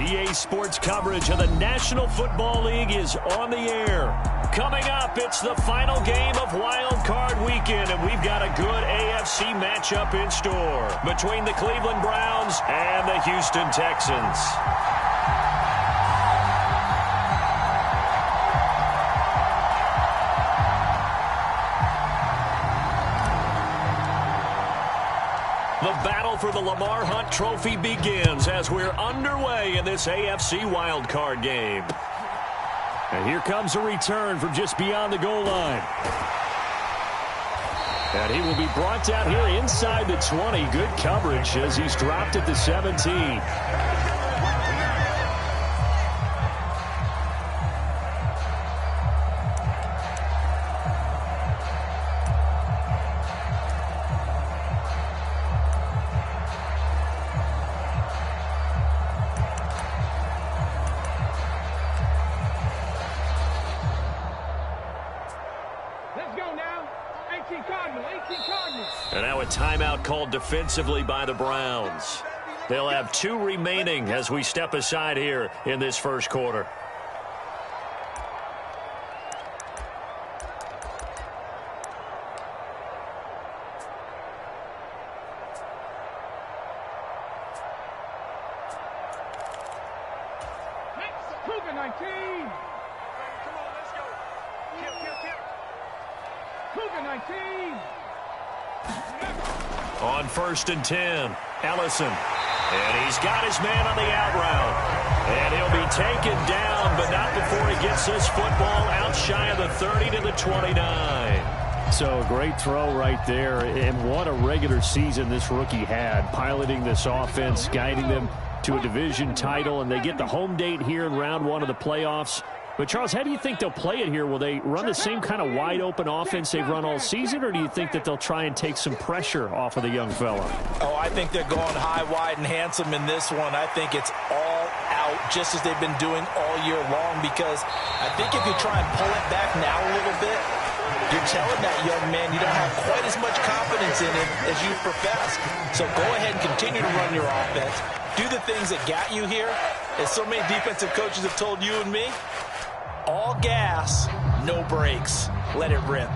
EA Sports coverage of the National Football League is on the air. Coming up, it's the final game of Wild Card Weekend, and we've got a good AFC matchup in store between the Cleveland Browns and the Houston Texans. The battle for the Lamar Hunt Trophy begins as we're underway in this AFC wildcard game. And here comes a return from just beyond the goal line. And he will be brought down here inside the 20. Good coverage as he's dropped at the 17. And now a timeout called defensively by the Browns. They'll have 2 remaining as we step aside here in this first quarter. Cougar 19. Come on, let's go. Kill. Cougar 19. On 1st and 10, Ellison. And he's got his man on the out route. And he'll be taken down, but not before he gets this football out shy of the 30 to the 29. So a great throw right there. And what a regular season this rookie had, piloting this offense, guiding them to a division title. And they get the home date here in round 1 of the playoffs. But, Charles, how do you think they'll play it here? Will they run the same kind of wide-open offense they've run all season, or do you think that they'll try and take some pressure off of the young fella? Oh, I think they're going high, wide, and handsome in this one. I think it's all out, just as they've been doing all year long, because I think if you try and pull it back now a little bit, you're telling that young man you don't have quite as much confidence in him as you professed. So go ahead and continue to run your offense. Do the things that got you here. As so many defensive coaches have told you and me, all gas, no brakes. Let it rip.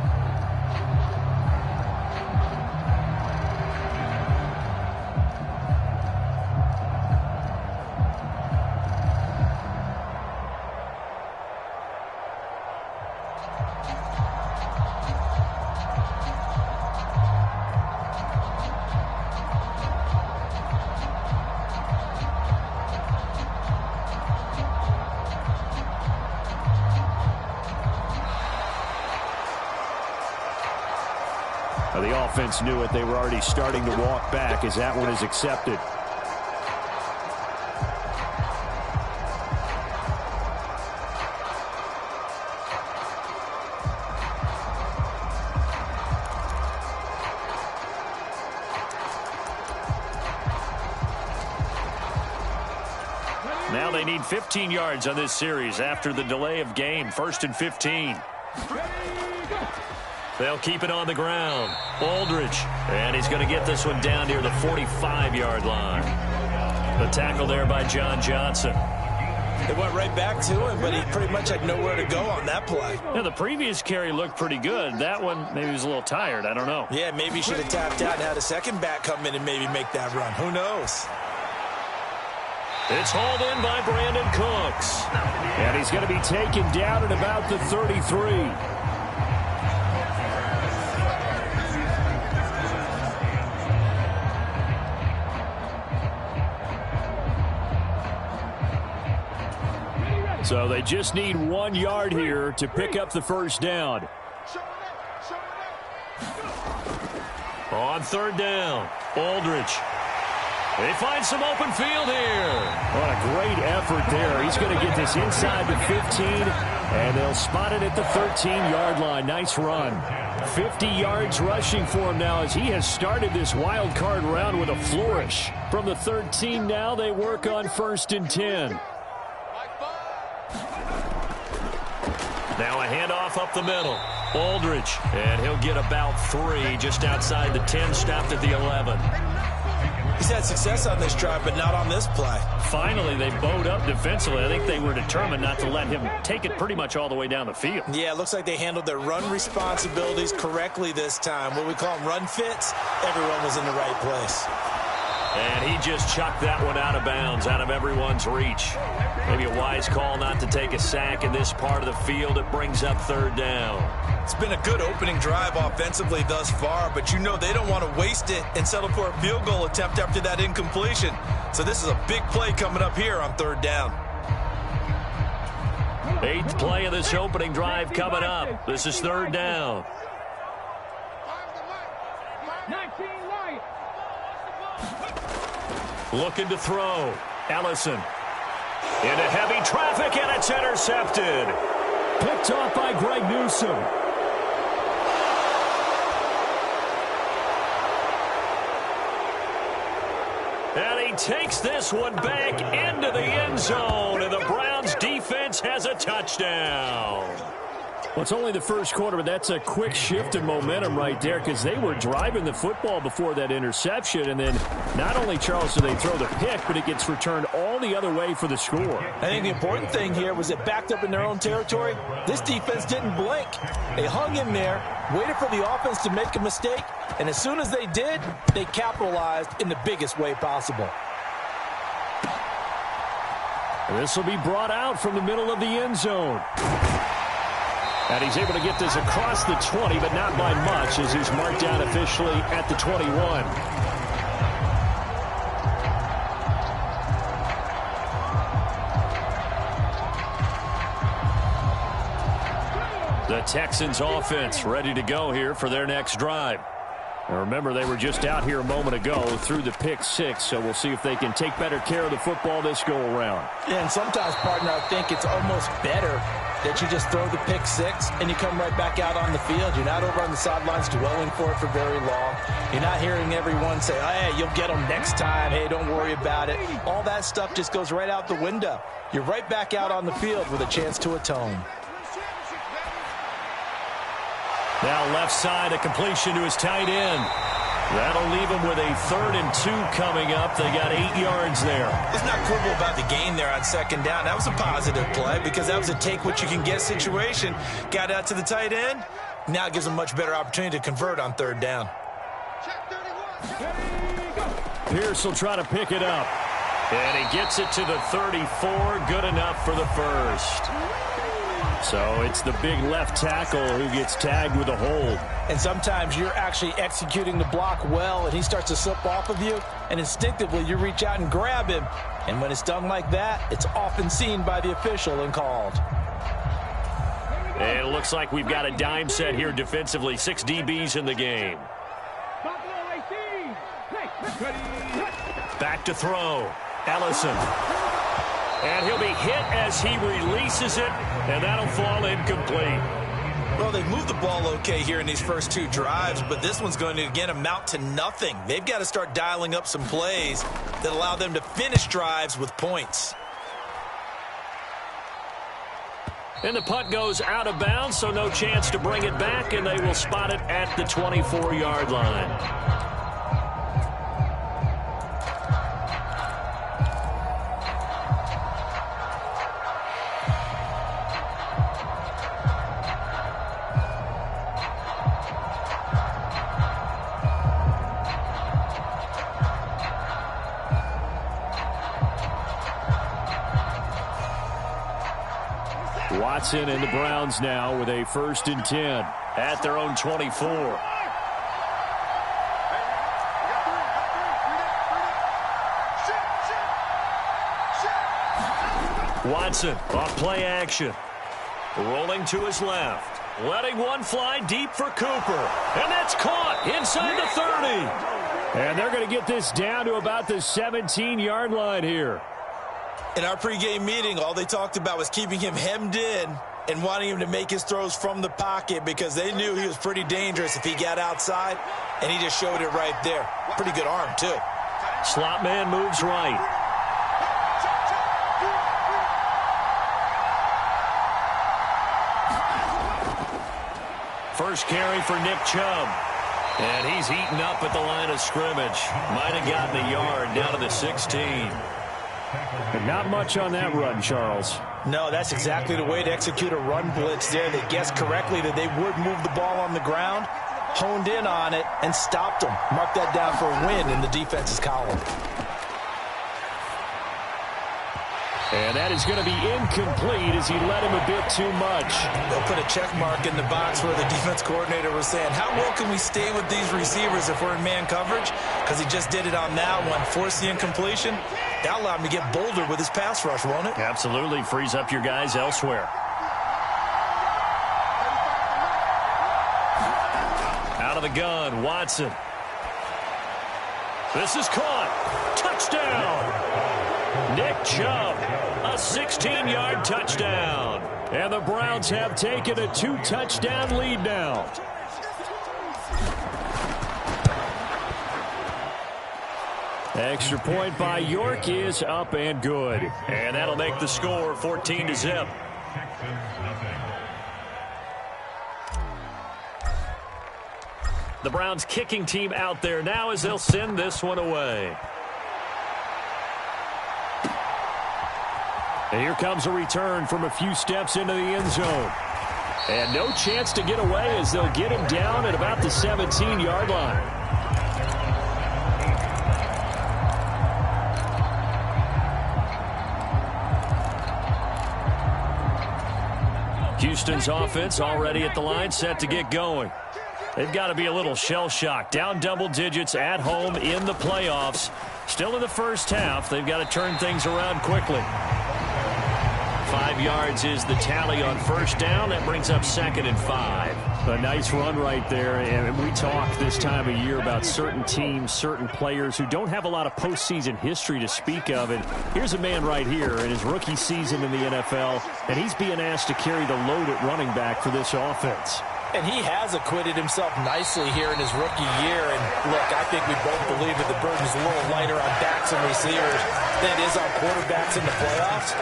The offense knew it. They were already starting to walk back as that one is accepted. Now they need 15 yards on this series after the delay of game. 1st and 15. They'll keep it on the ground. Aldridge. And he's going to get this one down near the 45-yard line. The tackle there by John Johnson. It went right back to him, but he pretty much had nowhere to go on that play. Yeah, the previous carry looked pretty good. That one, maybe he was a little tired. I don't know. Yeah, maybe he should have tapped out and had a second back come in and maybe make that run. Who knows? It's hauled in by Brandon Cooks. And he's going to be taken down at about the 33. So they just need 1 yard here to pick up the first down. On 3rd down, Aldridge. They find some open field here. What a great effort there. He's going to get this inside the 15, and they'll spot it at the 13-yard line. Nice run. 50 yards rushing for him now as he has started this wild card round with a flourish. From the 13 now, they work on 1st and 10. Now a handoff up the middle. Aldridge, and he'll get about 3 just outside the 10, stopped at the 11. He's had success on this drive, but not on this play. Finally, they bowed up defensively. I think they were determined not to let him take it pretty much all the way down the field. Yeah, it looks like they handled their run responsibilities correctly this time. What we call them run fits, everyone was in the right place. And he just chucked that one out of bounds, out of everyone's reach. Maybe a wise call not to take a sack in this part of the field. It brings up third down. It's been a good opening drive offensively thus far, but you know they don't want to waste it and settle for a field goal attempt after that incompletion. So this is a big play coming up here on third down. 8th play of this opening drive coming up. This is third down. 19 light. Looking to throw. Ellison. Into heavy traffic, and it's intercepted. Picked off by Greg Newsome. And he takes this one back into the end zone, and the Browns defense has a touchdown. Well, it's only the first quarter, but that's a quick shift in momentum right there because they were driving the football before that interception. And then not only, Charles, do they throw the pick, but it gets returned all the other way for the score. I think the important thing here was it backed up in their own territory. This defense didn't blink. They hung in there, waited for the offense to make a mistake, and as soon as they did, they capitalized in the biggest way possible. This will be brought out from the middle of the end zone. And he's able to get this across the 20, but not by much, as he's marked down officially at the 21. The Texans offense ready to go here for their next drive. Now remember, they were just out here a moment ago through the pick six, so we'll see if they can take better care of the football this go around. Yeah, and sometimes, partner, I think it's almost better that you just throw the pick six and you come right back out on the field. You're not over on the sidelines dwelling for it for very long. You're not hearing everyone say, hey, you'll get them next time. Hey, don't worry about it. All that stuff just goes right out the window. You're right back out on the field with a chance to atone. Now left side, a completion to his tight end. That'll leave him with a 3rd and 2 coming up. They got 8 yards there. Let's not quibble about the gain there on second down. That was a positive play because that was a take-what-you-can-get situation. Got out to the tight end. Now it gives them a much better opportunity to convert on third down. Pierce will try to pick it up. And he gets it to the 34. Good enough for the first. So it's the big left tackle who gets tagged with a hold. And sometimes you're actually executing the block well, and he starts to slip off of you, and instinctively you reach out and grab him. And when it's done like that, it's often seen by the official and called. And it looks like we've got a dime set here defensively. 6 DBs in the game. Back to throw. Ellison. And he'll be hit as he releases it, and that'll fall incomplete. Well, they've moved the ball okay here in these first 2 drives, but this one's going to, again, amount to nothing. They've got to start dialing up some plays that allow them to finish drives with points. And the punt goes out of bounds, so no chance to bring it back, and they will spot it at the 24-yard line. Watson and the Browns now with a 1st and 10 at their own 24. Watson off play action. Rolling to his left. Letting one fly deep for Cooper. And that's caught inside the 30. And they're going to get this down to about the 17-yard line here. In our pregame meeting, all they talked about was keeping him hemmed in and wanting him to make his throws from the pocket because they knew he was pretty dangerous if he got outside, and he just showed it right there. Pretty good arm, too. Slot man moves right. First carry for Nick Chubb. And he's eaten up at the line of scrimmage. Might have gotten a yard down to the 16. And not much on that run, Charles. No, that's exactly the way to execute a run blitz there. They guessed correctly that they would move the ball on the ground, honed in on it, and stopped them. Mark that down for a win in the defense's column. And that is going to be incomplete as he led him a bit too much. They'll put a check mark in the box where the defense coordinator was saying, how well can we stay with these receivers if we're in man coverage? Because he just did it on that one, forced the incompletion. That'll allow him to get bolder with his pass rush, won't it? Absolutely. Frees up your guys elsewhere. Out of the gun, Watson. This is caught. Touchdown. Nick Chubb, a 16-yard touchdown. And the Browns have taken a 2-touchdown lead now. Extra point by York is up and good. And that'll make the score 14-0. The Browns kicking team out there now as they'll send this one away. And here comes a return from a few steps into the end zone. And no chance to get away as they'll get him down at about the 17-yard line. Houston's offense already at the line, set to get going. They've got to be a little shell-shocked. Down double digits at home in the playoffs. Still in the first half. They've got to turn things around quickly. 5 yards is the tally on first down. That brings up 2nd and 5. A nice run right there. And we talk this time of year about certain teams, certain players who don't have a lot of postseason history to speak of. And here's a man right here in his rookie season in the NFL, and he's being asked to carry the load at running back for this offense. And he has acquitted himself nicely here in his rookie year. And, look, I think we both believe that the burden's a little lighter on backs and receivers than it is on quarterbacks in the playoffs.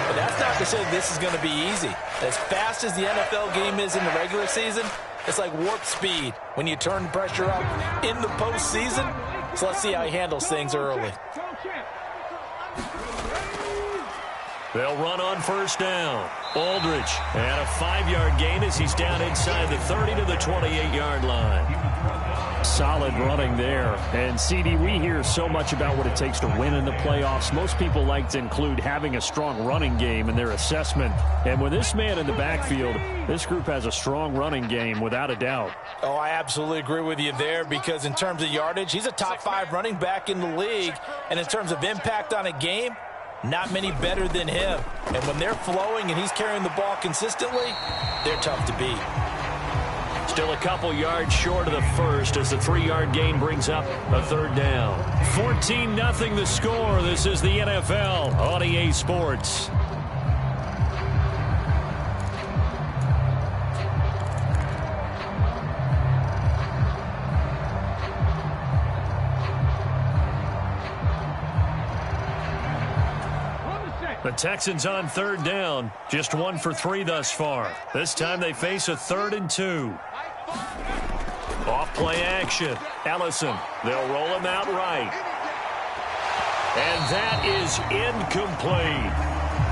But that's not to say this is going to be easy. As fast as the NFL game is in the regular season, it's like warp speed when you turn pressure up in the postseason. So let's see how he handles things early. They'll run on first down. Aldridge, and a 5-yard gain as he's down inside the 30 to the 28-yard line. Solid running there. And, CD, we hear so much about what it takes to win in the playoffs. Most people like to include having a strong running game in their assessment. And with this man in the backfield, this group has a strong running game without a doubt. Oh, I absolutely agree with you there because in terms of yardage, he's a top 5 running back in the league. And in terms of impact on a game, not many better than him. And when they're flowing and he's carrying the ball consistently, they're tough to beat. Still a couple yards short of the first as the 3-yard gain brings up a 3rd down. 14-0 the score. This is the NFL on EA Sports. The Texans on 3rd down. Just 1 for 3 thus far. This time they face a 3rd and 2. Off play action. Ellison. They'll roll him out right. And that is incomplete.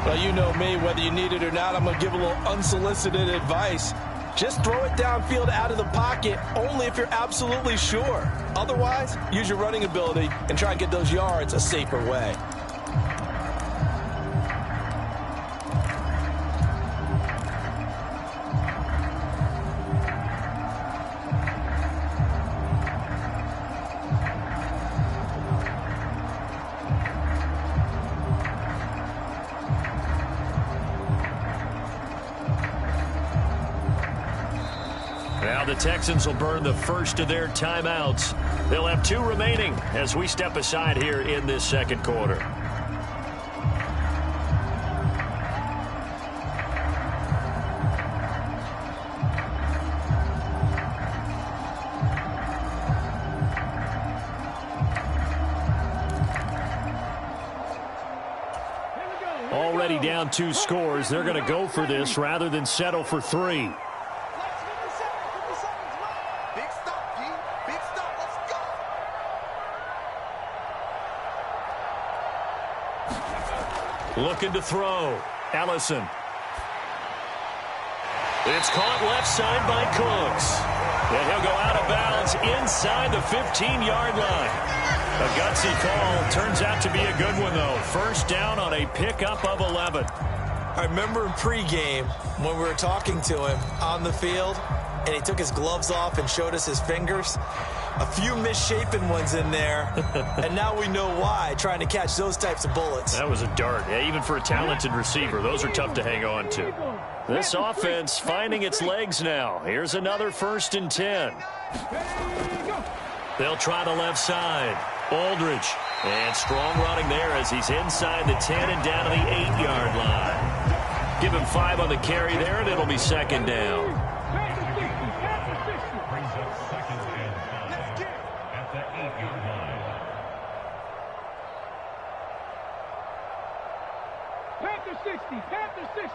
Well, you know me. Whether you need it or not, I'm going to give a little unsolicited advice. Just throw it downfield out of the pocket only if you're absolutely sure. Otherwise, use your running ability and try and get those yards a safer way. Now the Texans will burn the first of their timeouts. They'll have 2 remaining as we step aside here in this 2nd quarter. Already down 2 scores. They're going to go for this rather than settle for 3. Looking to throw. Ellison. It's caught left side by Cooks. And he'll go out of bounds inside the 15-yard line. A gutsy call. Turns out to be a good one, though. First down on a pickup of 11. I remember in pregame when we were talking to him on the field, and he took his gloves off and showed us his fingers. A few misshapen ones in there, and now we know why, trying to catch those types of bullets. That was a dart. Yeah, even for a talented receiver, those are tough to hang on to. This offense finding its legs now. Here's another 1st and 10. They'll try the left side. Aldridge. And strong running there as he's inside the 10 and down to the 8-yard line. Give him 5 on the carry there, and it'll be 2nd down. Panther 60, Panther 60.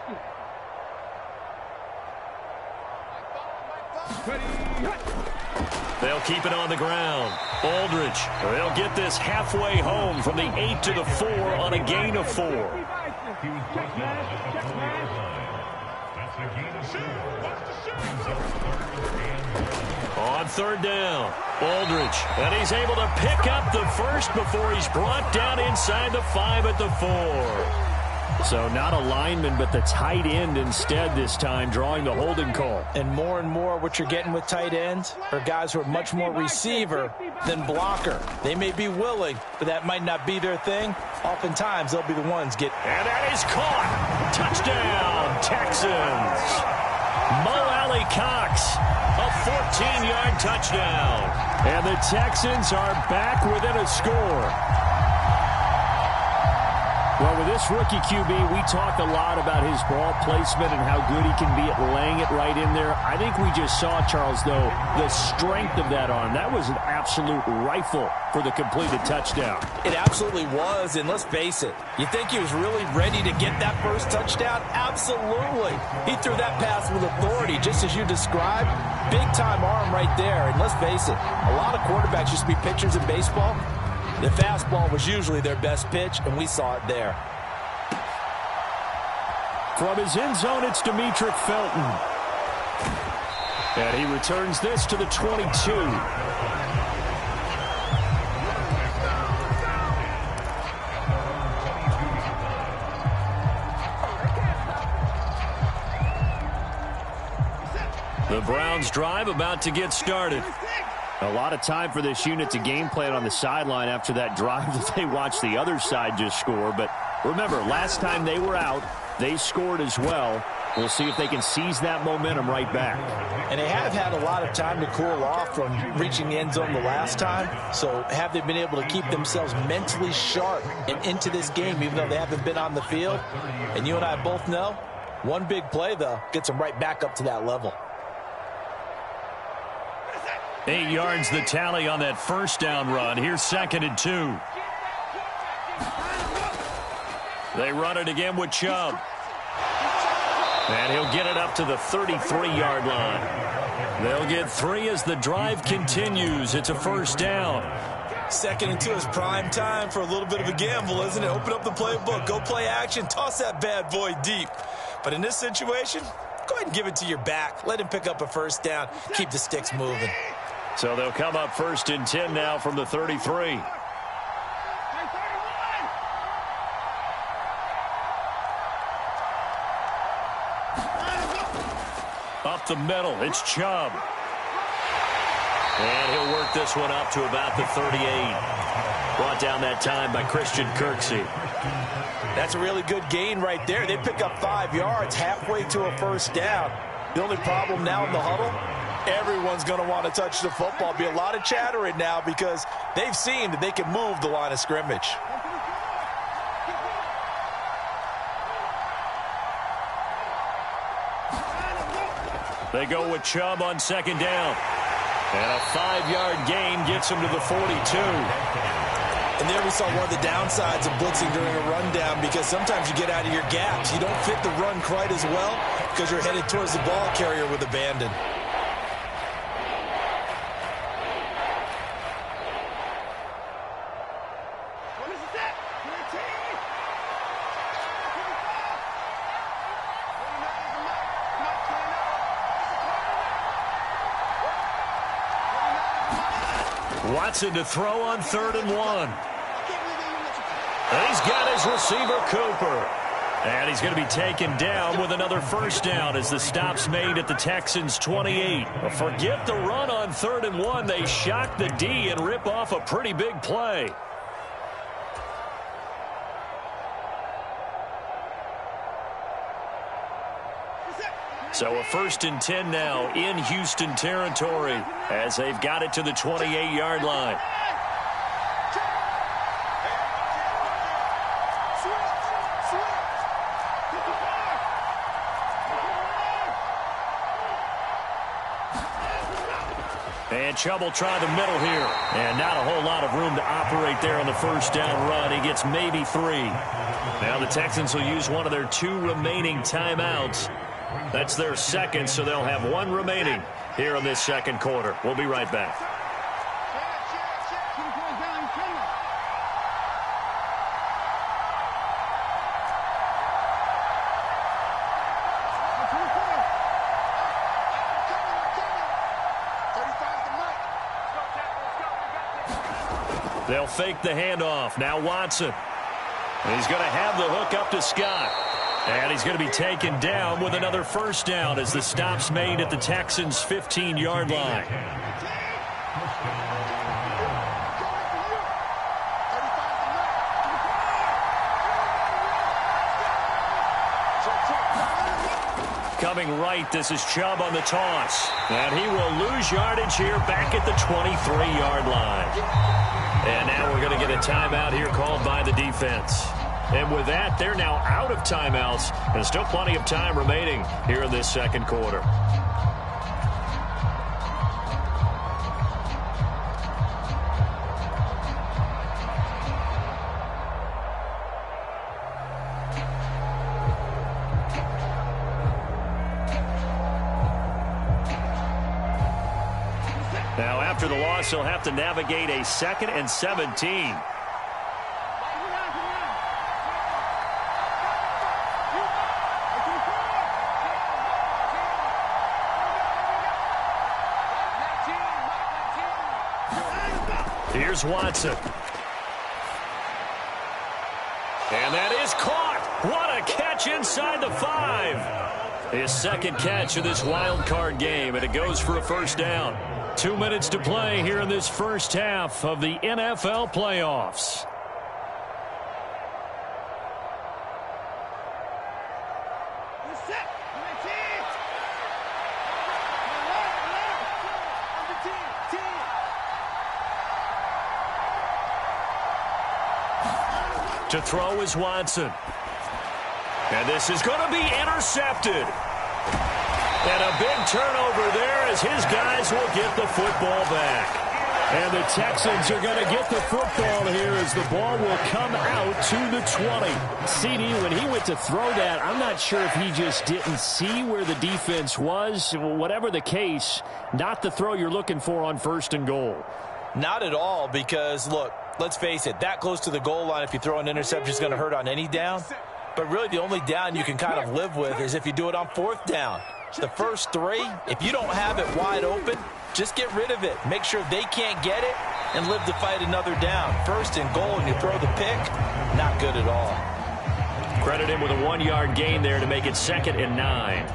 They'll keep it on the ground. Aldridge. They'll get this halfway home from the 8 to the 4 on a gain of 4. On 3rd down, Aldridge. And he's able to pick up the first before he's brought down inside the 5 at the 4. So not a lineman, but the tight end instead this time, drawing the holding call. And more what you're getting with tight ends are guys who are much more receiver than blocker. They may be willing, but that might not be their thing. Oftentimes, they'll be the ones get. And that is caught. Touchdown, Texans. Mo Alley Cox, a 14-yard touchdown. And the Texans are back within a score. Well, with this rookie QB, we talk a lot about his ball placement and how good he can be at laying it right in there. I think we just saw, Charles, though, the strength of that arm. That was an absolute rifle for the completed touchdown. It absolutely was, and let's face it, you think he was really ready to get that first touchdown? Absolutely. He threw that pass with authority, just as you described. Big-time arm right there, and let's face it, a lot of quarterbacks used to be pitchers in baseball. The fastball was usually their best pitch, and we saw it there. From his end zone, it's Demetric Felton. And he returns this to the 22. The Browns drive about to get started. A lot of time for this unit to game plan on the sideline after that drive that they watched the other side just score. But remember, last time they were out, they scored as well. We'll see if they can seize that momentum right back. And they have had a lot of time to cool off from reaching the end zone the last time. So have they been able to keep themselves mentally sharp and into this game, even though they haven't been on the field? And you and I both know, one big play, though, gets them right back up to that level. 8 yards the tally on that first down run. Here's 2nd and 2. They run it again with Chubb. And he'll get it up to the 33-yard line. They'll get 3 as the drive continues. It's a first down. 2nd and 2 is prime time for a little bit of a gamble, isn't it? Open up the playbook, go play action, toss that bad boy deep. But in this situation, go ahead and give it to your back. Let him pick up a first down. Keep the sticks moving. So they'll come up 1st and 10 now from the 33. Up the middle, it's Chubb. And he'll work this one up to about the 38. Brought down that time by Christian Kirksey. That's a really good gain right there. They pick up 5 yards halfway to a first down. The only problem now in the huddle, everyone's going to want to touch the football. Be a lot of chattering now because they've seen that they can move the line of scrimmage. They go with Chubb on 2nd down. And a 5-yard gain gets him to the 42. And there we saw one of the downsides of blitzing during a rundown, because sometimes you get out of your gaps. You don't fit the run quite as well because you're headed towards the ball carrier with abandon. Watson to throw on 3rd and 1. And he's got his receiver, Cooper. And he's going to be taken down with another first down as the stop's made at the Texans' 28. Forget the run on 3rd and 1. They shock the D and rip off a pretty big play. So a 1st and 10 now in Houston territory as they've got it to the 28-yard line. And Chubb will try the middle here. And not a whole lot of room to operate there on the first down run. He gets maybe 3. Now the Texans will use one of their 2 remaining timeouts. That's their second, so they'll have 1 remaining here in this second quarter. We'll be right back. They'll fake the handoff. Now Watson. And he's going to have the hook up to Scott. And he's going to be taken down with another first down as the stop's made at the Texans' 15-yard line. Coming right, this is Chubb on the toss. And he will lose yardage here back at the 23-yard line. And now we're going to get a timeout here called by the defense. And with that, they're now out of timeouts. And still plenty of time remaining here in this second quarter. Now, after the loss, he'll have to navigate a 2nd and 17. Here's Watson. And that is caught. What a catch inside the 5. His second catch of this wild card game, and it goes for a first down. 2 minutes to play here in this first half of the NFL playoffs. To throw is Watson. And this is going to be intercepted. And a big turnover there as his guys will get the football back. And the Texans are going to get the football here as the ball will come out to the 20. CD, when he went to throw that, I'm not sure if he just didn't see where the defense was. Whatever the case, not the throw you're looking for on 1st and goal. Not at all, because, look, let's face it, that close to the goal line, if you throw an interception, is going to hurt on any down. But really the only down you can kind of live with is if you do it on 4th down. The first 3, if you don't have it wide open, just get rid of it. Make sure they can't get it and live to fight another down. 1st and goal and you throw the pick, not good at all. Credit him with a 1-yard gain there to make it 2nd and 9.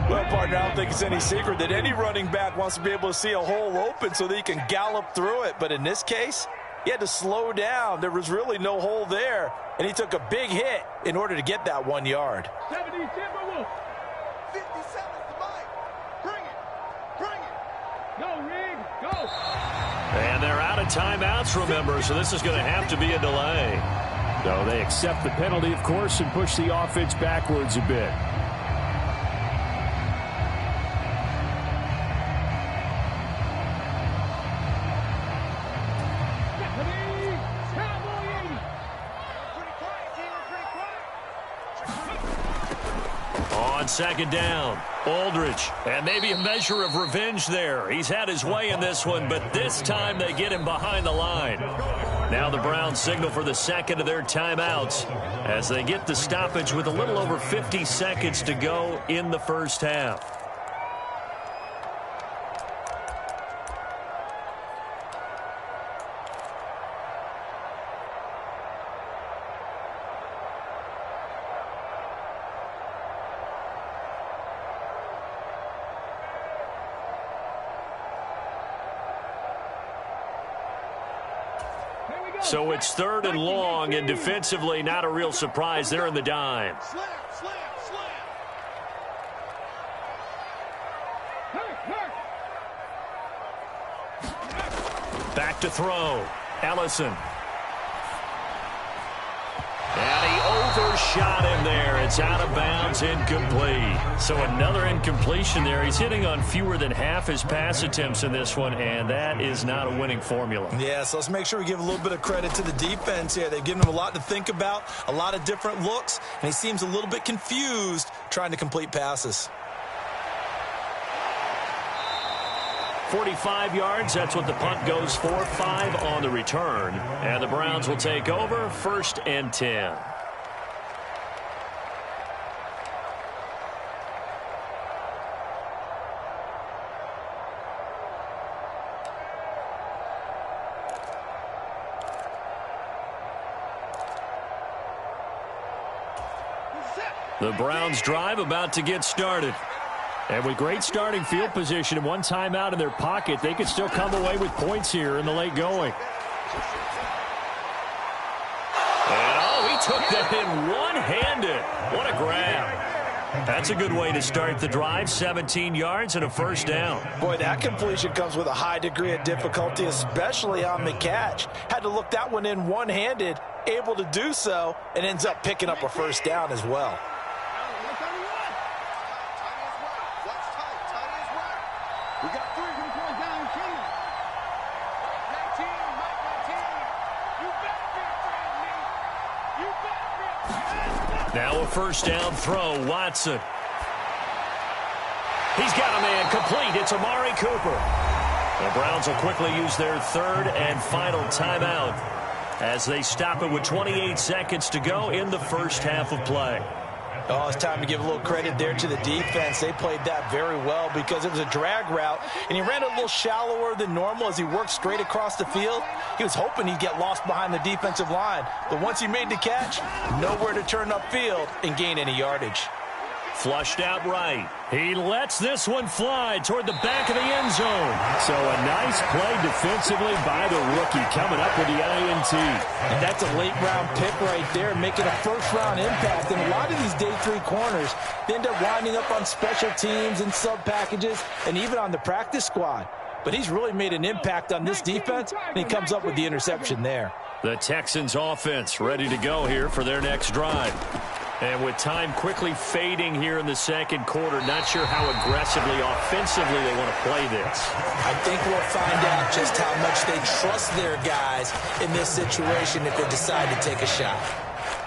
Well, partner, I don't think it's any secret that any running back wants to be able to see a hole open so that he can gallop through it. But in this case, he had to slow down. There was really no hole there, and he took a big hit in order to get that 1 yard. 70 Timberwolves. 57 to Mike. Bring it. Go, Rig. Go. And they're out of timeouts, remember, so this is going to have to be a delay. So they accept the penalty, of course, and push the offense backwards a bit. On 2nd down, Aldridge, and maybe a measure of revenge there. He's had his way in this one, but this time they get him behind the line. Now the Browns signal for the second of their timeouts as they get the stoppage with a little over 50 seconds to go in the first half. So it's 3rd and long, and defensively not a real surprise. They're in the dime. Slam, slam, slam. Back to throw. Ellison. And he overshot him there. It's out of bounds, incomplete. So another incompletion there. He's hitting on fewer than half his pass attempts in this one, and that is not a winning formula. Yeah, so let's make sure we give a little bit of credit to the defense here. They've given him a lot to think about, a lot of different looks, and he seems a little bit confused trying to complete passes. 45 yards, that's what the punt goes for. 5 on the return. And the Browns will take over, 1st and 10. The Browns drive about to get started. And with great starting field position and one timeout in their pocket, they could still come away with points here in the late going. And he took that in one-handed. What a grab. That's a good way to start the drive. 17 yards and a 1st down. Boy, that completion comes with a high degree of difficulty, especially on the catch. Had to look that one in one-handed, able to do so, and ends up picking up a 1st down as well. We got 3 points down in Kenya. My team. You better be afraid of me. You better be. Now a 1st down throw. Watson. He's got a man complete. It's Amari Cooper. The Browns will quickly use their 3rd and final timeout as they stop it with 28 seconds to go in the 1st half of play. Oh, it's time to give a little credit there to the defense. They played that very well because it was a drag route, and he ran a little shallower than normal as he worked straight across the field. He was hoping he'd get lost behind the defensive line, but once he made the catch, nowhere to turn upfield and gain any yardage. Flushed out right. He lets this one fly toward the back of the end zone. So a nice play defensively by the rookie coming up with the INT. And that's a late-round pick right there, making a 1st-round impact. And a lot of these day 3 corners, they end up winding up on special teams and sub-packages and even on the practice squad. But he's really made an impact on this defense, and he comes up with the interception there. The Texans offense ready to go here for their next drive. And with time quickly fading here in the 2nd quarter, not sure how aggressively, offensively they want to play this. I think we'll find out just how much they trust their guys in this situation if they decide to take a shot.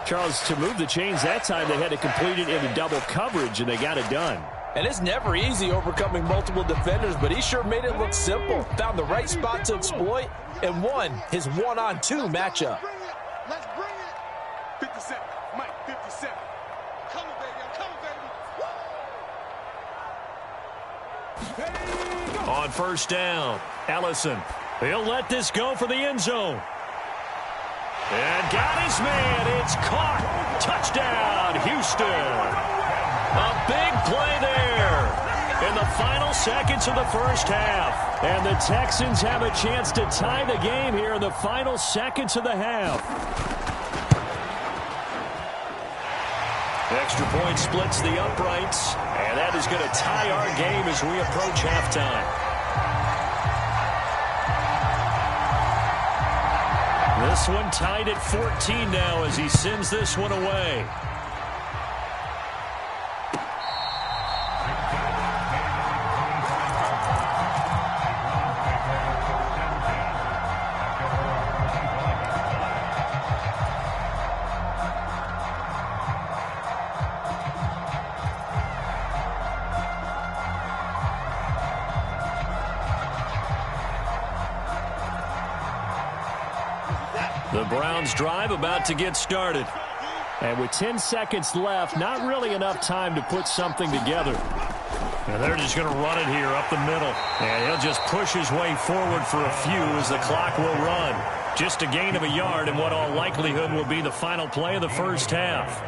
Charles, to move the chains that time, they had to complete it into double coverage, and they got it done. And it's never easy overcoming multiple defenders, but he sure made it look simple. Found the right spot to exploit and won his 1-on-2 matchup. Let's bring it. 57. Mike, 57. Come on, baby. I'm coming, baby. On 1st down, Ellison. He'll let this go for the end zone. And got his man. It's caught. Touchdown, Houston. A big play there in the final seconds of the 1st half. And the Texans have a chance to tie the game here in the final seconds of the half. Extra point splits the uprights, and that is going to tie our game as we approach halftime. This one tied at 14 now as he sends this one away. The Browns drive about to get started. And with 10 seconds left, not really enough time to put something together. And they're just going to run it here up the middle. And he'll just push his way forward for a few as the clock will run. Just a gain of a yard in what all likelihood will be the final play of the 1st half.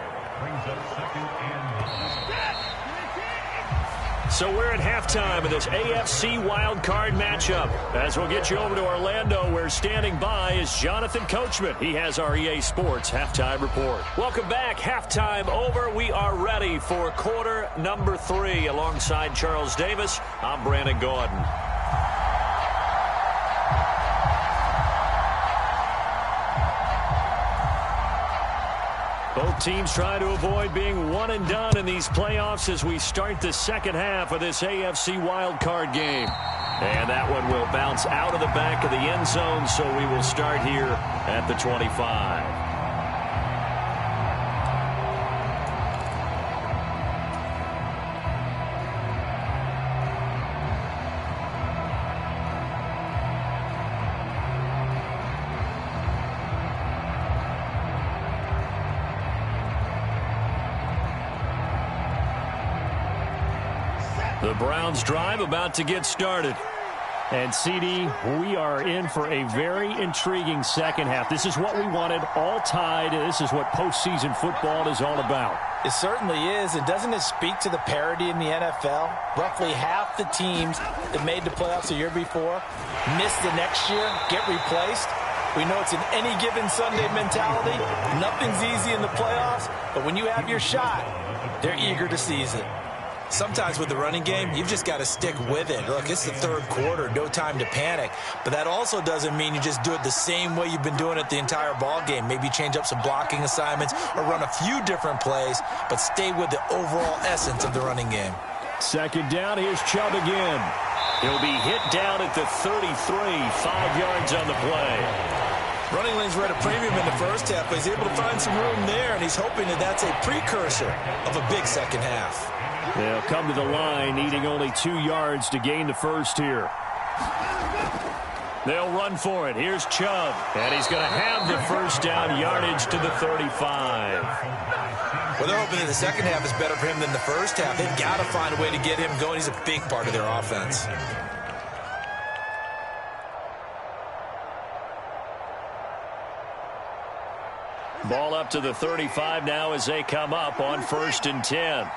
So we're at halftime of this AFC wildcard matchup. As we'll get you over to Orlando, where standing by is Jonathan Coachman. He has our EA Sports halftime report. Welcome back. Halftime over. We are ready for quarter number 3. Alongside Charles Davis, I'm Brandon Gordon. Both teams try to avoid being one and done in these playoffs as we start the second half of this AFC wildcard game. And that one will bounce out of the back of the end zone, so we will start here at the 25. The Browns drive about to get started. And, CD, we are in for a very intriguing second half. This is what we wanted, all tied. This is what postseason football is all about. It certainly is. And doesn't it speak to the parity in the NFL? Roughly half the teams that made the playoffs the year before miss the next year, get replaced. We know it's an any given Sunday mentality. Nothing's easy in the playoffs, but when you have your shot, they're eager to seize it. Sometimes with the running game, you've just got to stick with it. Look, it's the third quarter, no time to panic. But that also doesn't mean you just do it the same way you've been doing it the entire ball game. Maybe change up some blocking assignments or run a few different plays, but stay with the overall essence of the running game. Second down, here's Chubb again. He'll be hit down at the 33, 5 yards on the play. Running lanes were at a premium in the first half, but he's able to find some room there, and he's hoping that that's a precursor of a big second half. They'll come to the line, needing only 2 yards to gain the first here. They'll run for it. Here's Chubb, and he's going to have the first down yardage to the 35. Well, they're hoping that the second half is better for him than the first half. They've got to find a way to get him going. He's a big part of their offense. Ball up to the 35 now as they come up on 1st and 10.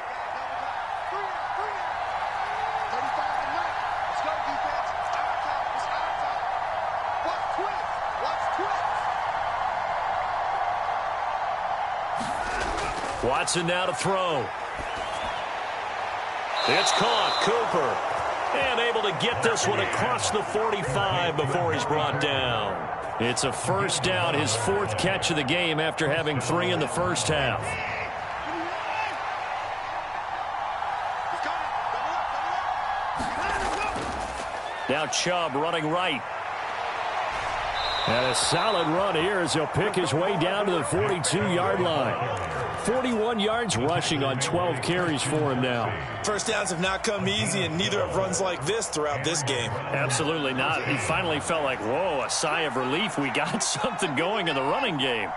Watson now to throw. It's caught. Cooper. And able to get this one across the 45 before he's brought down. It's a first down, his 4th catch of the game after having 3 in the first half. Now Chubb running right. And a solid run here as he'll pick his way down to the 42-yard line. 41 yards rushing on 12 carries for him now. First downs have not come easy, and neither have runs like this throughout this game. Absolutely not. He finally felt like, whoa, a sigh of relief. We got something going in the running game.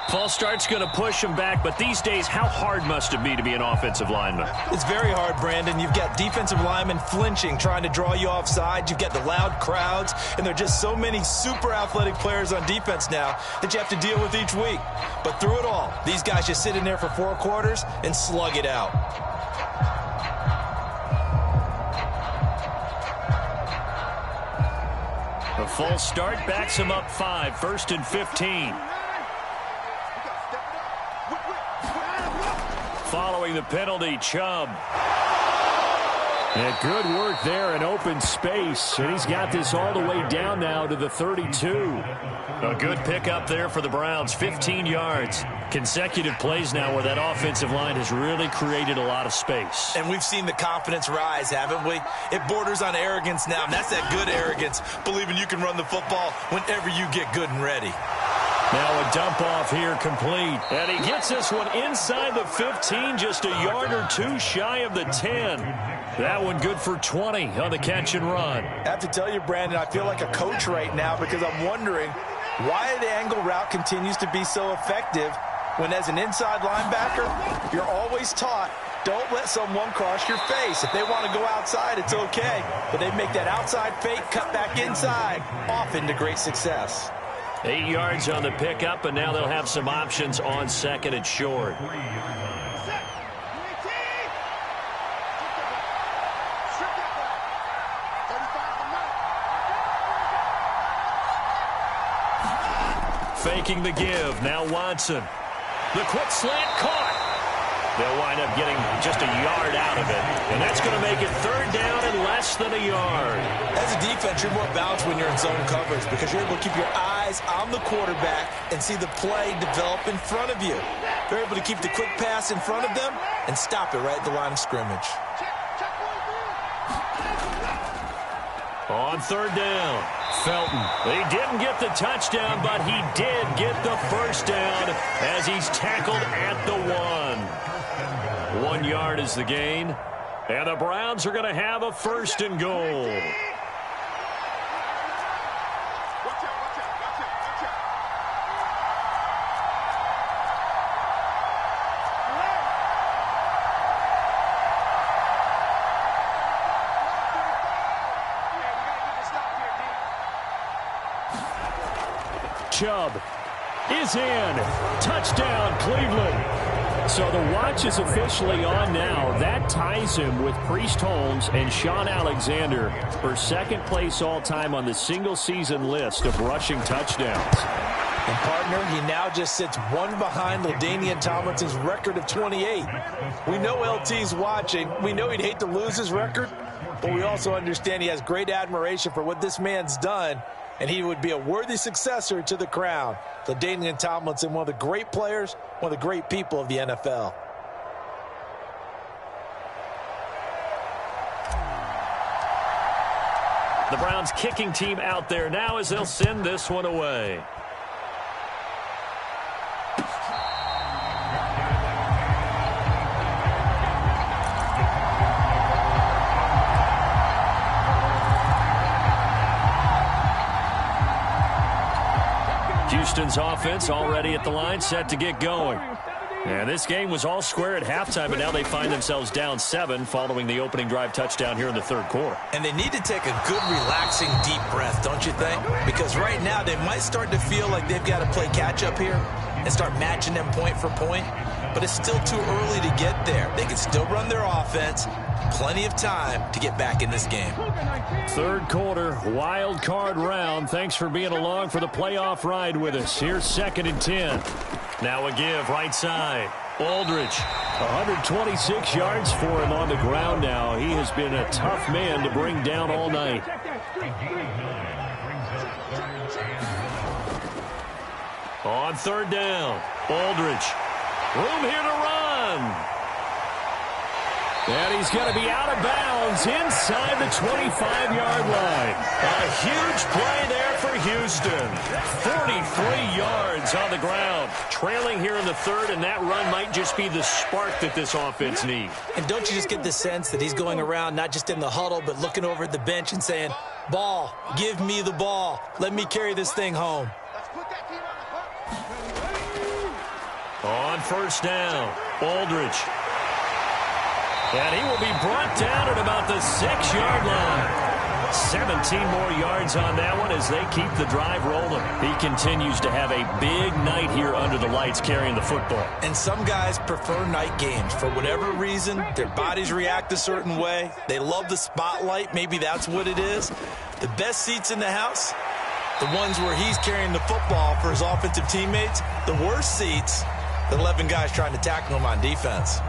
False start's going to push him back, but these days, how hard must it be to be an offensive lineman? It's very hard, Brandon. You've got defensive linemen flinching, trying to draw you offside. You've got the loud crowds, and there are just so many super athletic players on defense now that you have to deal with each week. But through it all, these guys just sit in there for 4 quarters and slug it out. A false start backs him up 5, 1st and 15. Following the penalty, Chubb. And good work there in open space. And he's got this all the way down now to the 32. A good pickup there for the Browns, 15 yards. Consecutive plays now where that offensive line has really created a lot of space. And we've seen the confidence rise, haven't we? It borders on arrogance now, and that's that good arrogance, believing you can run the football whenever you get good and ready. Now a dump off here complete. And he gets this one inside the 15, just a yard or 2 shy of the 10. That one good for 20 on the catch and run. I have to tell you, Brandon, I feel like a coach right now because I'm wondering why the angle route continues to be so effective when as an inside linebacker, you're always taught don't let someone cross your face. If they want to go outside, it's okay. But they make that outside fake, cut back inside, often to great success. 8 yards on the pickup, and now they'll have some options on second and short. Faking the give. Now Watson. The quick slant caught. They'll wind up getting just a yard out of it. And that's going to make it third down and less than a yard. As a defense, you're more balanced when you're in zone coverage because you're able to keep your eyes on the quarterback and see the play develop in front of you. You're able to keep the quick pass in front of them and stop it right at the line of scrimmage. On third down, Felton. He didn't get the touchdown, but he did get the first down as he's tackled at the 1. 1 yard is the gain, and the Browns are going to have a first and goal. Chubb is in. Touchdown, Cleveland. So the watch is officially on now. That ties him with Priest Holmes and Sean Alexander for second place all-time on the single-season list of rushing touchdowns. And, partner, he now just sits one behind LaDainian Tomlinson's record of 28. We know LT's watching. We know he'd hate to lose his record, but we also understand he has great admiration for what this man's done, and he would be a worthy successor to the crown. LaDainian Tomlinson, one of the great players, one of the great people of the NFL. The Browns kicking team out there now as they'll send this one away. Houston's offense already at the line, set to get going. And this game was all square at halftime, but now they find themselves down 7 following the opening drive touchdown here in the third quarter. And they need to take a good, relaxing, deep breath, don't you think? Because right now they might start to feel like they've got to play catch-up here and start matching them point for point. But it's still too early to get there. They can still run their offense. Plenty of time to get back in this game. Third quarter, wild card round. Thanks for being along for the playoff ride with us. Here's second and 10. Now a give, right side. Aldridge. 126 yards for him on the ground now. He has been a tough man to bring down all night. On third down, Aldridge. Room here to run. And he's going to be out of bounds inside the 25-yard line. A huge play there for Houston. 43 yards on the ground. Trailing here in the third, and that run might just be the spark that this offense needs. And don't you just get the sense that he's going around not just in the huddle, but looking over at the bench and saying, ball, give me the ball. Let me carry this thing home. On first down, Aldridge. And he will be brought down at about the 6-yard line. 17 more yards on that one as they keep the drive rolling. He continues to have a big night here under the lights carrying the football. And some guys prefer night games. For whatever reason, their bodies react a certain way. They love the spotlight. Maybe that's what it is. The best seats in the house, the ones where he's carrying the football for his offensive teammates. The worst seats, the 11 guys trying to tackle him on defense.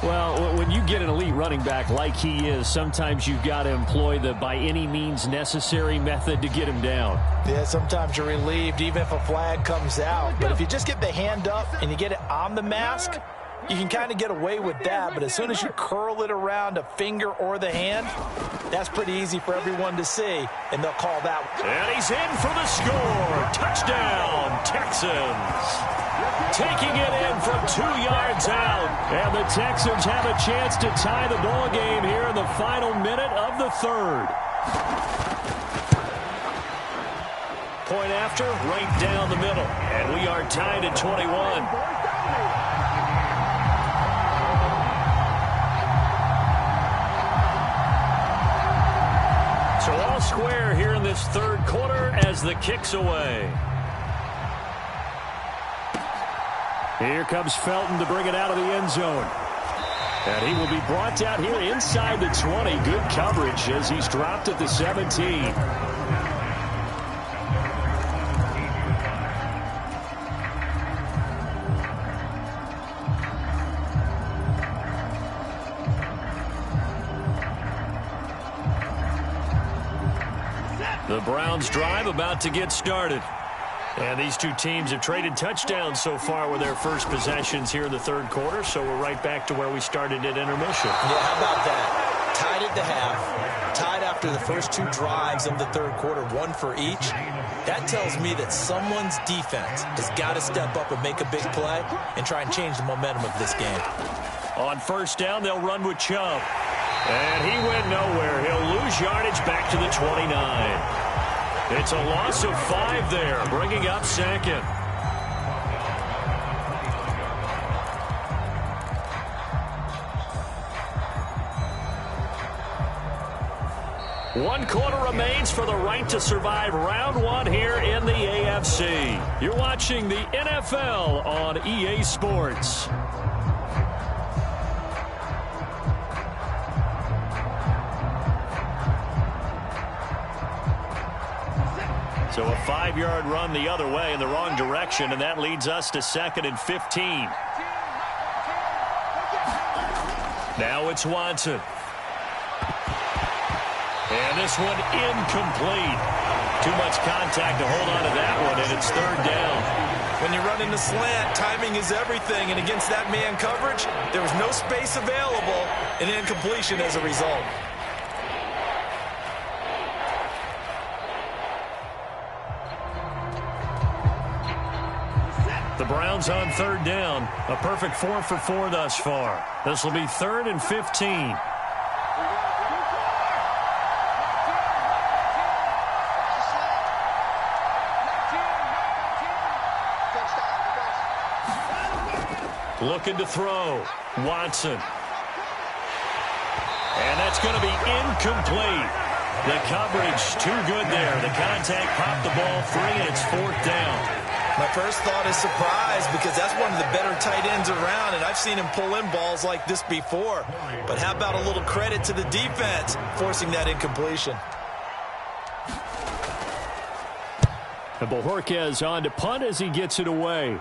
Well, when you get an elite running back like he is, sometimes you've got to employ the by any means necessary method to get him down. Yeah, sometimes you're relieved even if a flag comes out. But if you just get the hand up and you get it on the mask, you can kind of get away with that. But as soon as you curl it around a finger or the hand, that's pretty easy for everyone to see, and they'll call that. And he's in for the score. Touchdown, Texans. Taking it in from 2 yards out. And the Texans have a chance to tie the ball game here in the final minute of the third. Point after, right down the middle. And we are tied at 21. So all square here in this third quarter as the kick's away. Here comes Felton to bring it out of the end zone. And he will be brought down here inside the 20. Good coverage as he's dropped at the 17. The Browns drive about to get started. And these two teams have traded touchdowns so far with their first possessions here in the third quarter, so we're right back to where we started at intermission. Yeah, how about that? Tied at the half, tied after the first two drives of the third quarter, one for each. That tells me that someone's defense has got to step up and make a big play and try and change the momentum of this game. On first down, they'll run with Chubb. And he went nowhere. He'll lose yardage back to the 29. It's a loss of 5 there, bringing up second. One quarter remains for the right to survive round one here in the AFC. You're watching the NFL on EA Sports. So a 5-yard run the other way in the wrong direction, and that leads us to 2nd and 15. Now it's Watson. And this one incomplete. Too much contact to hold on to that one, and it's third down. When you run in the slant, timing is everything, and against that man coverage, there was no space available, and incompletion as a result. The Browns on third down. A perfect 4 for 4 thus far. This will be 3rd and 15. Looking to throw. Watson. And that's going to be incomplete. The coverage too good there. The contact popped the ball free, and it's 4th down. My first thought is surprise because that's one of the better tight ends around, and I've seen him pull in balls like this before. But how about a little credit to the defense forcing that incompletion? And Bojorquez on to punt as he gets it away.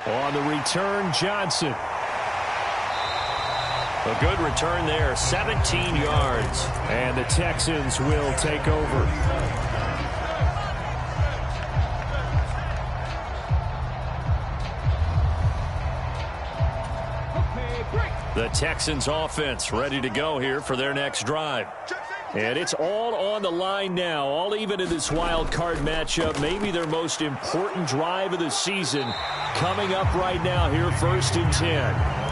On the return, Johnson. A good return there, 17 yards. And the Texans will take over. The Texans offense ready to go here for their next drive. And it's all on the line now, all even in this wild card matchup. Maybe their most important drive of the season coming up right now here, 1st and 10.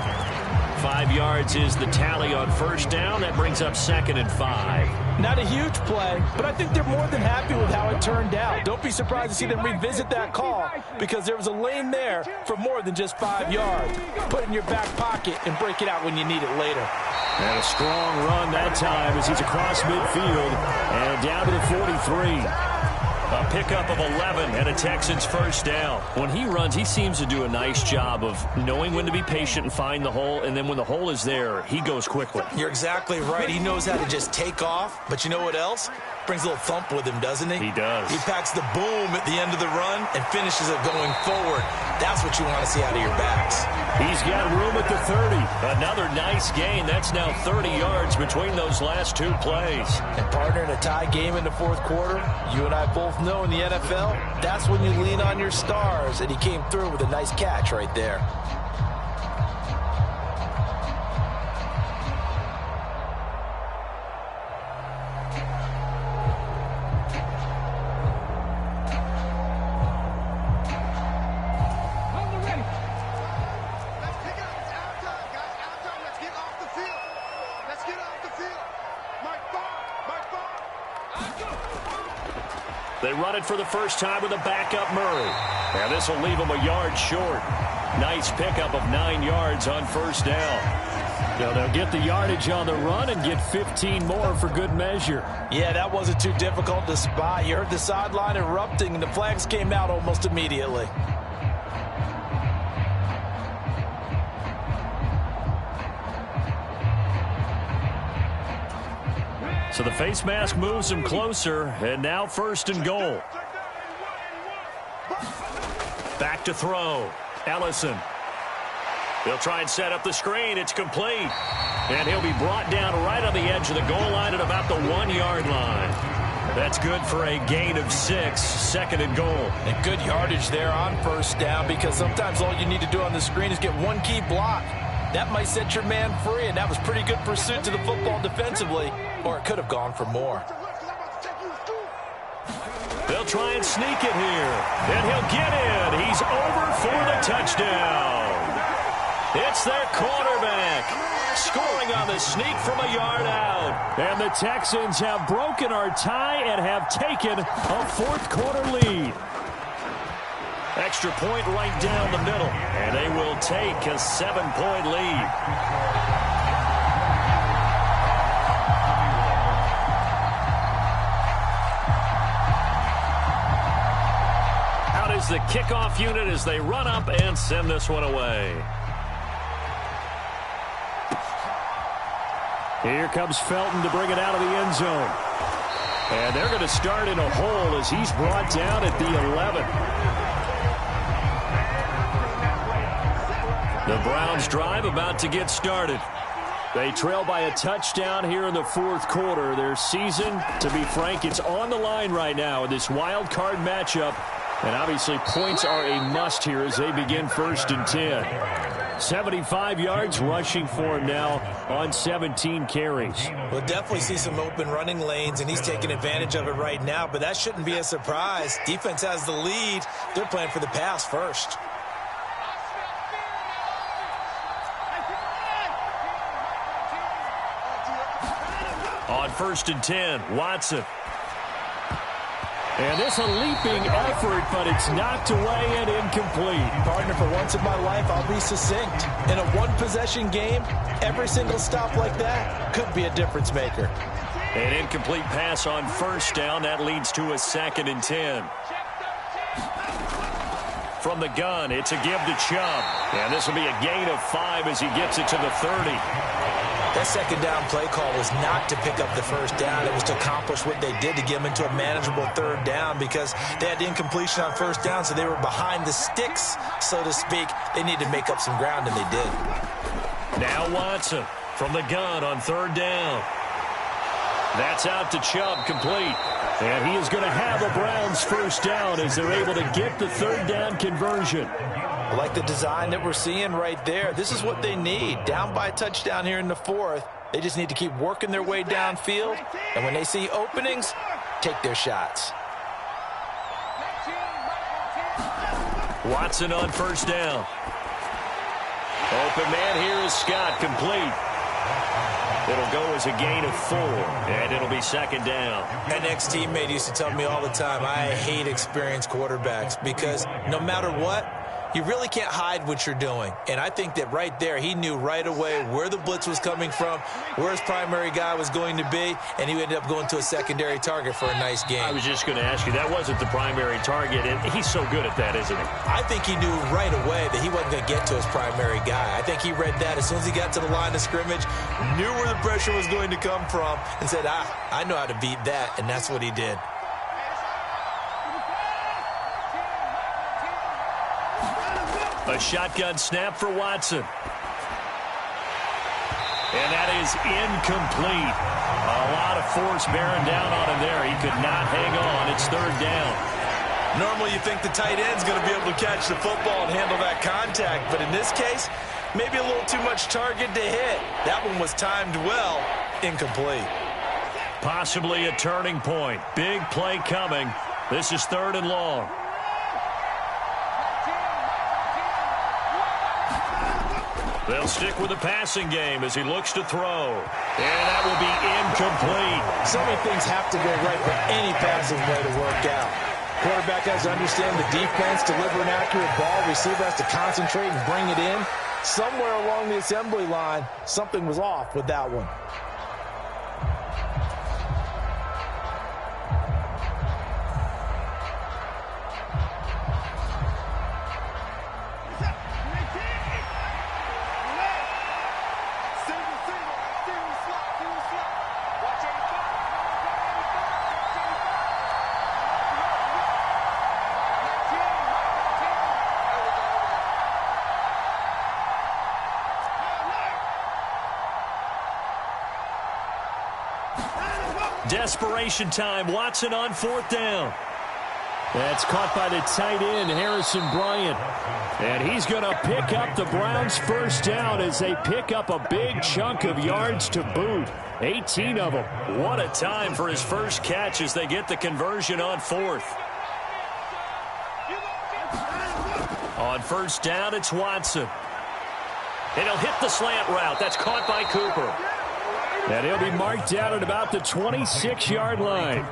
5 yards is the tally on first down. That brings up 2nd and 5. Not a huge play, but I think they're more than happy with how it turned out. Don't be surprised to see them revisit that call because there was a lane there for more than just 5 yards. Put it in your back pocket and break it out when you need it later. And a strong run that time as he's across midfield and down to the 43. A pickup of 11 and a Texans first down. When he runs, he seems to do a nice job of knowing when to be patient and find the hole, and then when the hole is there, he goes quickly. You're exactly right. He knows how to just take off, but you know what else? Brings a little thump with him, doesn't he? He does. He packs the boom at the end of the run and finishes it going forward. That's what you want to see out of your backs. He's got room at the 30. Another nice gain. That's now 30 yards between those last two plays. And partner, in a tie game in the fourth quarter, you and I both know in the NFL, that's when you lean on your stars, and he came through with a nice catch right there. They run it for the first time with a backup Murray. And this will leave them a yard short. Nice pickup of 9 yards on first down. Now they'll get the yardage on the run and get 15 more for good measure. Yeah, that wasn't too difficult to spot. You heard the sideline erupting, and the flags came out almost immediately. So the face mask moves him closer, and now 1st and goal. Back to throw. Ellison. They'll try and set up the screen. It's complete. And he'll be brought down right on the edge of the goal line at about the 1-yard line. That's good for a gain of 6, 2nd and goal. And good yardage there on 1st down, because sometimes all you need to do on the screen is get one key block. That might set your man free, and that was pretty good pursuit to the football defensively, or it could have gone for more. They'll try and sneak it here, and he'll get in. He's over for the touchdown. It's their quarterback scoring on the sneak from a yard out. And the Texans have broken our tie and have taken a 4th quarter lead. Extra point right down the middle, and they will take a 7-point lead. Out is the kickoff unit as they run up and send this one away. Here comes Felton to bring it out of the end zone. And they're going to start in a hole as he's brought down at the 11. The Browns drive about to get started. They trail by a touchdown here in the 4th quarter. Their season, to be frank, it's on the line right now in this wild card matchup. And obviously points are a must here as they begin 1st and 10. 75 yards rushing for him now on 17 carries. We'll definitely see some open running lanes, and he's taking advantage of it right now, but that shouldn't be a surprise. Defense has the lead. They're playing for the pass first. On 1st and 10, Watson. And this a leaping effort, but it's knocked away and incomplete. Partner, for once in my life, I'll be succinct. In a one-possession game, every single stop like that could be a difference maker. An incomplete pass on 1st down. That leads to a 2nd and 10. From the gun, it's a give to Chubb. And this will be a gain of 5 as he gets it to the 30. That 2nd down play call was not to pick up the 1st down. It was to accomplish what they did to get them into a manageable 3rd down, because they had incompletion on 1st down, so they were behind the sticks, so to speak. They needed to make up some ground, and they did. Now Watson from the gun on 3rd down. That's out to Chubb, complete. And he is going to have a Browns 1st down as they're able to get the 3rd down conversion. I like the design that we're seeing right there. This is what they need. Down by a touchdown here in the 4th. They just need to keep working their way downfield. And when they see openings, take their shots. Watson on 1st down. Open man here is Scott, complete. It'll go as a gain of 4, and it'll be 2nd down. An ex-teammate used to tell me all the time, I hate experienced quarterbacks, because no matter what, you really can't hide what you're doing. And I think that right there, he knew right away where the blitz was coming from, where his primary guy was going to be, and he ended up going to a secondary target for a nice game. I was just going to ask you, that wasn't the primary target, and he's so good at that, isn't he? I think he knew right away that he wasn't going to get to his primary guy. I think he read that as soon as he got to the line of scrimmage, knew where the pressure was going to come from, and said, I know how to beat that, and that's what he did. A shotgun snap for Watson. And that is incomplete. A lot of force bearing down on him there. He could not hang on. It's 3rd down. Normally you think the tight end's going to be able to catch the football and handle that contact, but in this case, maybe a little too much target to hit. That one was timed well. Incomplete. Possibly a turning point. Big play coming. This is 3rd and long. They'll stick with the passing game as he looks to throw. And that will be incomplete. So many things have to go right for any passing play to work out. Quarterback has to understand the defense, deliver an accurate ball. Receiver has to concentrate and bring it in. somewhere along the assembly line, something was off with that one. Desperation time. Watson on 4th down. That's caught by the tight end, Harrison Bryant. And he's going to pick up the Browns' first down as they pick up a big chunk of yards to boot. 18 of them. What a time for his first catch as they get the conversion on 4th. On 1st down, it's Watson. And he'll hit the slant route. That's caught by Cooper. And he'll be marked down at about the 26-yard line.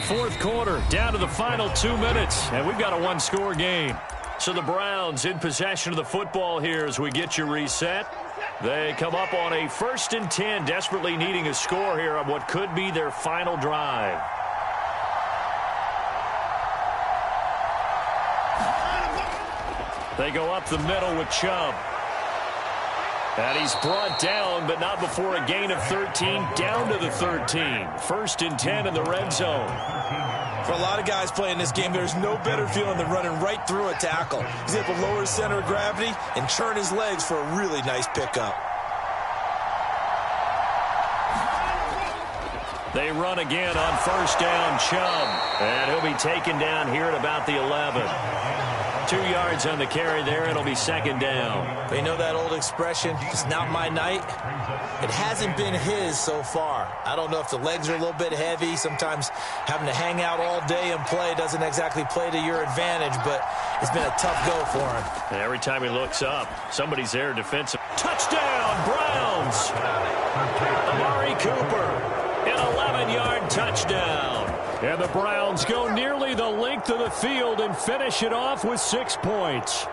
4th quarter, down to the final 2 minutes. And we've got a one-score game. So the Browns in possession of the football here as we get you reset. They come up on a 1st and 10, desperately needing a score here on what could be their final drive. They go up the middle with Chubb. And he's brought down, but not before a gain of 13, down to the 13. 1st and 10 in the red zone. For a lot of guys playing this game, there's no better feeling than running right through a tackle. He's able to lower his center of gravity and turn his legs for a really nice pickup. They run again on 1st down, Chubb. And he'll be taken down here at about the 11. 2 yards on the carry there. It'll be 2nd down. They know that old expression, it's not my night. It hasn't been his so far. I don't know if the legs are a little bit heavy. Sometimes having to hang out all day and play doesn't exactly play to your advantage, but it's been a tough go for him. And every time he looks up, somebody's there defensive. Touchdown, Browns! Amari Cooper, an 11-yard touchdown. And the Browns go nearly the length of the field and finish it off with 6 points.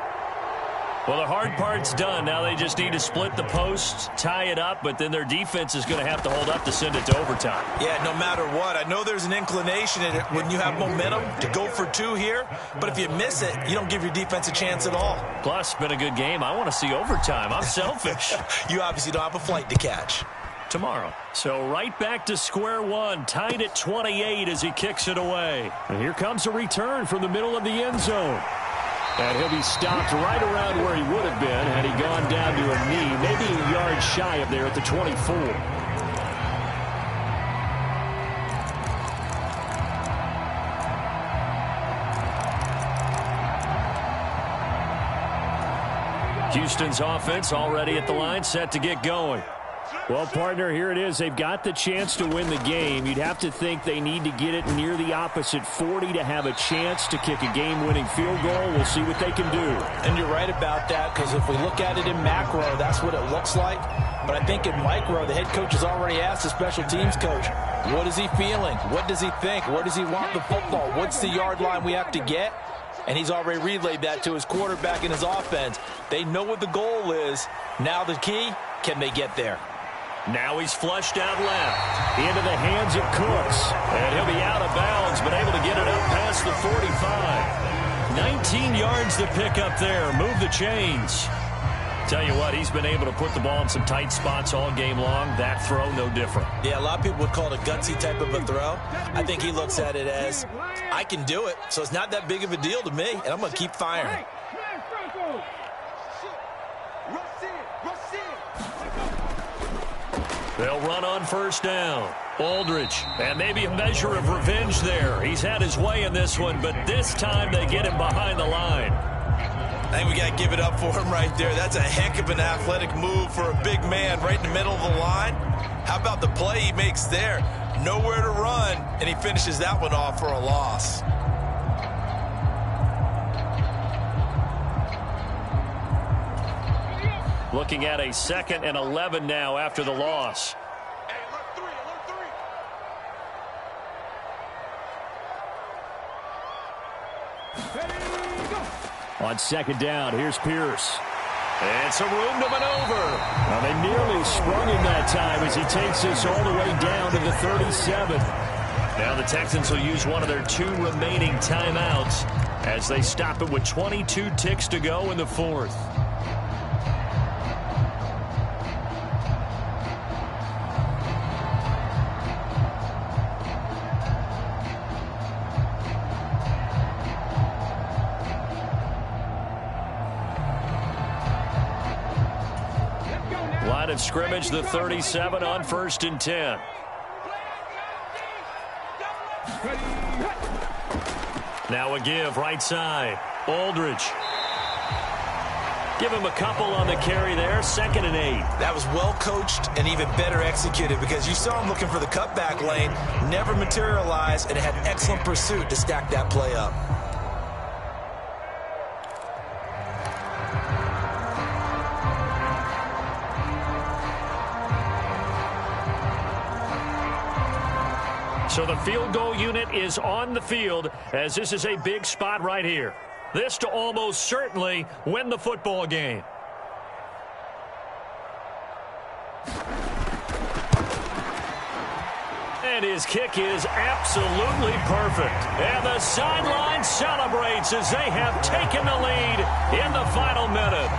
Well, the hard part's done. Now they just need to split the posts, tie it up, but then their defense is going to have to hold up to send it to overtime. Yeah, no matter what. I know there's an inclination in it when you have momentum to go for 2 here, but if you miss it, you don't give your defense a chance at all. Plus, been a good game. I want to see overtime. I'm selfish. You obviously don't have a flight to catch. Tomorrow. So right back to square one, tied at 28 as he kicks it away. And here comes a return from the middle of the end zone. And he'll be stopped right around where he would have been had he gone down to a knee, maybe a yard shy of there at the 24. Houston's offense already at the line, set to get going. Well, partner, here it is. They've got the chance to win the game. You'd have to think they need to get it near the opposite 40 to have a chance to kick a game-winning field goal. We'll see what they can do. And you're right about that, because if we look at it in macro, that's what it looks like. But I think in micro, the head coach has already asked the special teams coach, what is he feeling? What does he think? Where does he want the football? What's the yard line we have to get? And he's already relayed that to his quarterback and his offense. They know what the goal is. Now the key, can they get there? Now he's flushed out left. Into the hands of Cooks. And he'll be out of bounds, but able to get it up past the 45. 19 yards to pick up there. Move the chains. Tell you what, he's been able to put the ball in some tight spots all game long. That throw, no different. Yeah, a lot of people would call it a gutsy type of a throw. I think he looks at it as, I can do it, so it's not that big of a deal to me, and I'm going to keep firing. They'll run on 1st down. Aldridge, and maybe a measure of revenge there. He's had his way in this one, but this time they get him behind the line. I think we got to give it up for him right there. That's a heck of an athletic move for a big man right in the middle of the line. How about the play he makes there? Nowhere to run, and he finishes that one off for a loss. Looking at a 2nd and 11 now after the loss. On second down, here's Pierce. It's a room to maneuver. Well, they nearly sprung him that time as he takes this all the way down to the 37. Now the Texans will use one of their 2 remaining timeouts as they stop it with 22 ticks to go in the 4th. Line of scrimmage, the 37 on 1st and 10. Now a give right side. Aldridge. Give him a couple on the carry there. 2nd and 8. That was well coached and even better executed because you saw him looking for the cutback lane, never materialized, and had excellent pursuit to stack that play up. So the field goal unit is on the field as this is a big spot right here. This to almost certainly win the football game. And his kick is absolutely perfect. And the sideline celebrates as they have taken the lead in the final minute.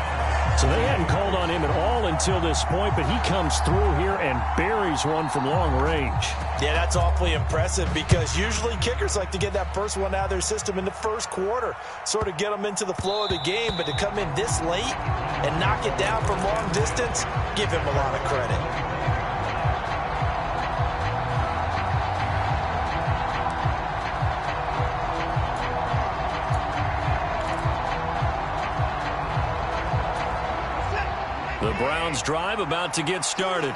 So they hadn't called on him at all until this point, but he comes through here and buries one from long range. Yeah, that's awfully impressive because usually kickers like to get that first one out of their system in the first quarter, sort of get them into the flow of the game, but to come in this late and knock it down from long distance, give him a lot of credit. The Browns drive about to get started.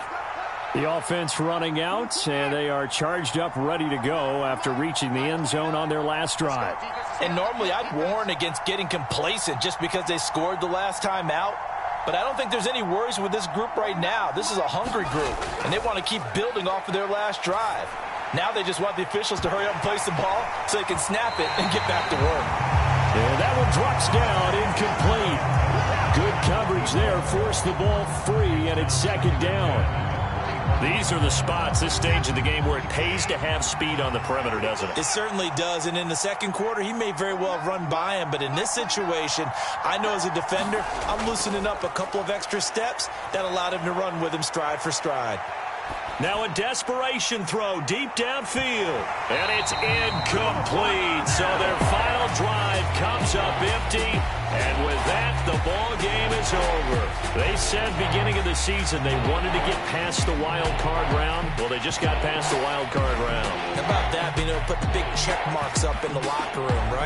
The offense running out, and they are charged up, ready to go after reaching the end zone on their last drive. And normally I'd warn against getting complacent just because they scored the last time out. But I don't think there's any worries with this group right now. This is a hungry group, and they want to keep building off of their last drive. Now they just want the officials to hurry up and place the ball so they can snap it and get back to work. Yeah, that one drops down, incomplete. Good coverage there, forced the ball free, and it's 2nd down. These are the spots, this stage of the game, where it pays to have speed on the perimeter, doesn't it? It certainly does, and in the second quarter, he may very well run by him, but in this situation, I know as a defender, I'm loosening up a couple of extra steps that allowed him to run with him stride for stride. Now a desperation throw deep downfield, and it's incomplete. So their final drive comes up empty, and with that, the ball game is over. They said beginning of the season they wanted to get past the wild card round. Well, they just got past the wild card round. How about that, being able to put big check marks up in the locker room, right?